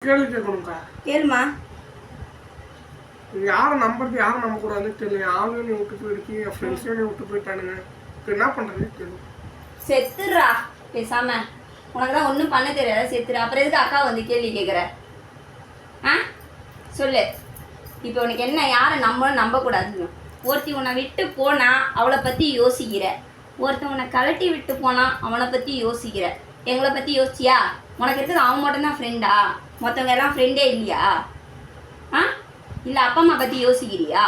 கேள்வி கேட்கணும்க்கா. கேளுமா. யாரை நம்புறது யாரை நம்பக்கூடாதுன்னு தெரியல. ஆளுங்க நீ விட்டு போயிடுச்சு, என் ஃப்ரெண்ட்ஸையும் நீ விட்டு போயிட்டானுங்க. இப்போ என்ன பண்ணுறதுன்னு தெரியல. செத்துடுறா பேசாம. உனக்கு தான் ஒன்றும் பண்ண தெரியாத, செத்துரு. அப்புறம் எதுக்கு அக்கா வந்து கேள்வி கேட்குற? ஆ சொல்லு. இப்போ உனக்கு என்ன, யாரை நம்பக்கூடாதுன்னு? ஒருத்தி உன்னை விட்டு போனால் அவளை பற்றி யோசிக்கிற, ஒருத்தன் உன்னை கலட்டி விட்டு போனால் அவனை பற்றி யோசிக்கிற. எங்களை பற்றி யோசிச்சியா? உனக்கு இருக்கிறது அவன் மட்டும்தான் ஃப்ரெண்டா? மற்றவங்க எல்லாம் ஃப்ரெண்டே இல்லையா? ஆ இல்லை அப்பா அம்மா பற்றி யோசிக்கிறியா?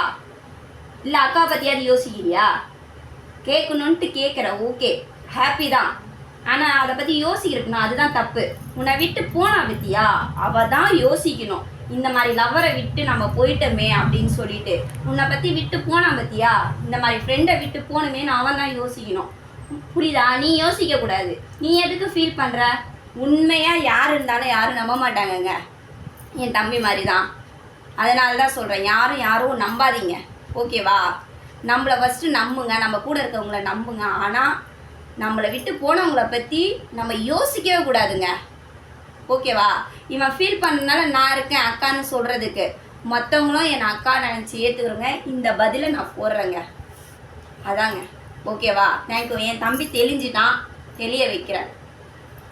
இல்லை அக்கா பற்றியாவது யோசிக்கிறியா? கேட்கணுன்ட்டு கேட்குற, ஓகே, ஹாப்பி தான். ஆனால் அதை பற்றி யோசிக்கிறதுனா அதுதான் தப்பு. உன்னை விட்டு போனா பற்றியா அவள் தான் யோசிக்கணும். இந்த மாதிரி லவ்வரை விட்டு நம்ம போயிட்டோமே அப்படின்னு சொல்லிட்டு உன்னை பற்றி விட்டு போனா பற்றியா, இந்த மாதிரி ஃப்ரெண்டை விட்டு போகணுமேனு அவன் தான் யோசிக்கணும். புரியுதா? நீ யோசிக்கக்கூடாது. நீ எதுக்கு ஃபீல் பண்ணுற? உண்மையாக யார் இருந்தாலும் யாரும் நம்ப மாட்டாங்கங்க. என் தம்பி மாதிரி தான். அதனால தான் சொல்கிறேன், யாரும் நம்பாதீங்க, ஓகேவா? நம்மளை ஃபஸ்ட்டு நம்புங்க, நம்ம கூட இருக்கவங்கள நம்புங்க. ஆனால் நம்மளை விட்டு போனவங்கள பற்றி நம்ம யோசிக்கவே கூடாதுங்க, ஓகேவா? இவன் ஃபீல் பண்ணனால நான் இருக்கேன் அக்கான்னு சொல்கிறதுக்கு. மற்றவங்களும் என்னை அக்கா நினச்சி ஏற்றுக்கிறோங்க. இந்த பதிலை நான் போடுறேங்க, அதாங்க, ஓகேவா? தேங்க்யூ. என் தம்பி தெளிஞ்சிட்டான், தெளிய வைக்கிறேன்.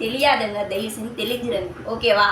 தெரியாதுங்க, தயவு செஞ்சு தெளிஞ்சிடுங்க, ஓகேவா?